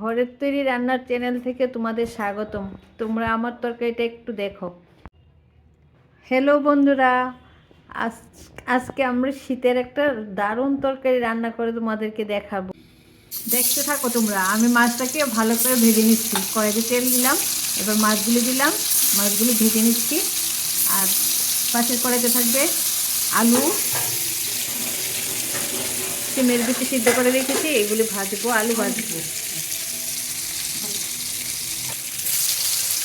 ঘরের তৈরি রান্নার চ্যানেল থেকে তোমাদের স্বাগতম। তোমরা আমার তরকারিটা একটু দেখো। হ্যালো বন্ধুরা, আজকে আমরা শীতের একটা দারুণ তরকারি রান্না করে তোমাদেরকে দেখাবো। দেখতে থাকো তোমরা। আমি মাছটাকে ভালো করে ভেজে নিচ্ছি। কড়াইতে তেল দিলাম, এবার মাছগুলো দিলাম, মাছগুলো ভেজে নিচ্ছি। আর পাশের কড়াইতে থাকবে আলু, সিমের বিচি সিদ্ধ করে রেখেছি, এগুলি ভাজবো। আলু ভাজবো,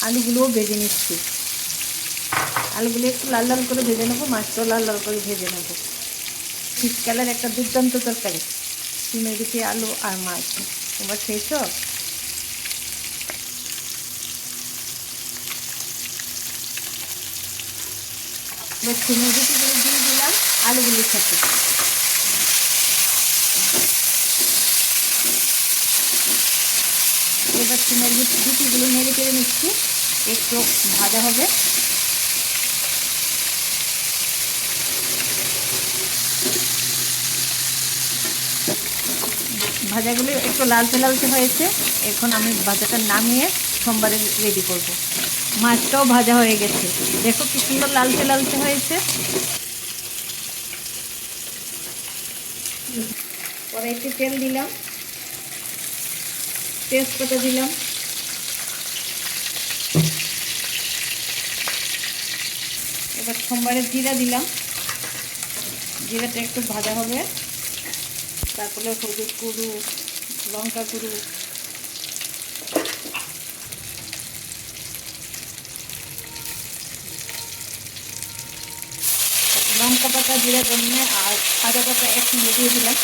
আলুগুলোও ভেজে নিচ্ছি। আলুগুলো একটু লাল লাল করে ভেজে নেবো, মাছটাও লাল লাল করে ভেজে নেবো। শীতকালের একটা দুর্দান্ত তরকারি, সিমের বিচি, আলু আর মাছ। তোমরা খেয়েছ? এবার সিমের বিচিগুলো দিয়ে দিলাম আলুগুলির সাথে। এবার সিমের বিচিগুলো নেড়ে চেড়ে নিচ্ছি, একটু ভাজা হবে। ভাজাগুলো একটু লালচে লালচে হয়েছে, এখন আমি ভাজাটা নামিয়ে সোমবারে রেডি করব। মাছটাও ভাজা হয়ে গেছে, দেখো কি সুন্দর লালচে লালচে হয়েছে। কড়াইতে তেল দিলাম, তেজপাতা দিলাম, এবার সোমবারে জিরা দিলাম। জিরাটা একটু ভাজা হবে, তারপরে হলুদ গুঁড়ো, লঙ্কা গুঁড়ো, লঙ্কা পাতা, জিরা ধনে আর আদা পাতা একসঙ্গে দিয়ে দিলাম।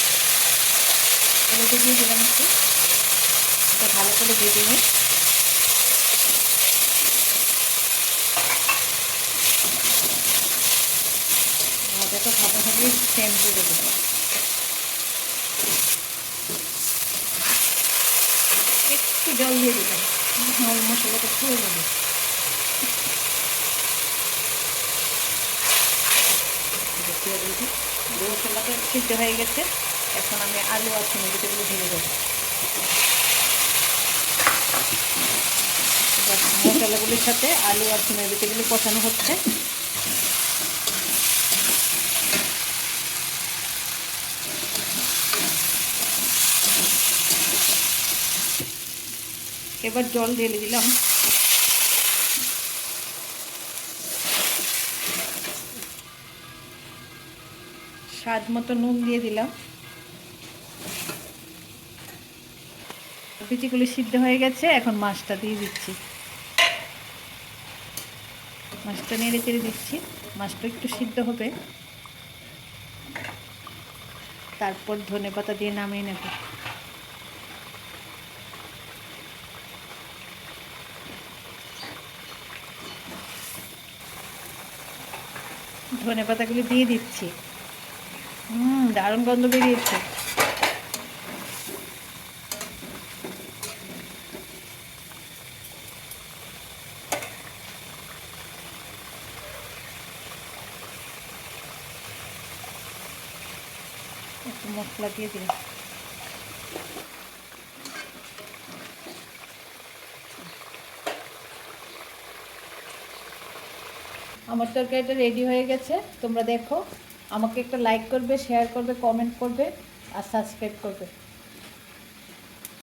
এগুলো দিয়ে দিলাম একটু, এটা ভালো করে ভেজে নিই। ভাজাটা ভালো হবে, সেন্ট দিয়ে দেবো। একটু জল দিয়ে দিলাম, মশলাটা পুড়ে দেবো। মশলাটা সিদ্ধ হয়ে গেছে, এখন আমি আলু আর সিমের বিচিগুলো ঢেলে দেবো। মশলাগুলির সাথে আলু আর সিমের বিচিগুলো কষানো হচ্ছে। এবার জল ঢেলে দিলাম। স্বাদ মতো নুন দিয়ে দিলাম। বিচিগুলি সিদ্ধ হয়ে গেছে, এখন মাছটা দিয়ে দিচ্ছি। মাছটা নেড়ে চেড়ে দিচ্ছি, মাছটা একটু সিদ্ধ হবে, তারপর ধনেপাতা দিয়ে নামিয়ে নেব। ধনেপাতাগুলি দিয়ে দিচ্ছি। দারুণ গন্ধ বেরিয়েছে। একটু মশলা দিয়ে দিলাম। আমার তরকারিটা রেডি হয়ে গেছে, তোমরা দেখো। আমাকে একটা লাইক করবে, শেয়ার করবে, কমেন্ট করবে আর সাবস্ক্রাইব করবে।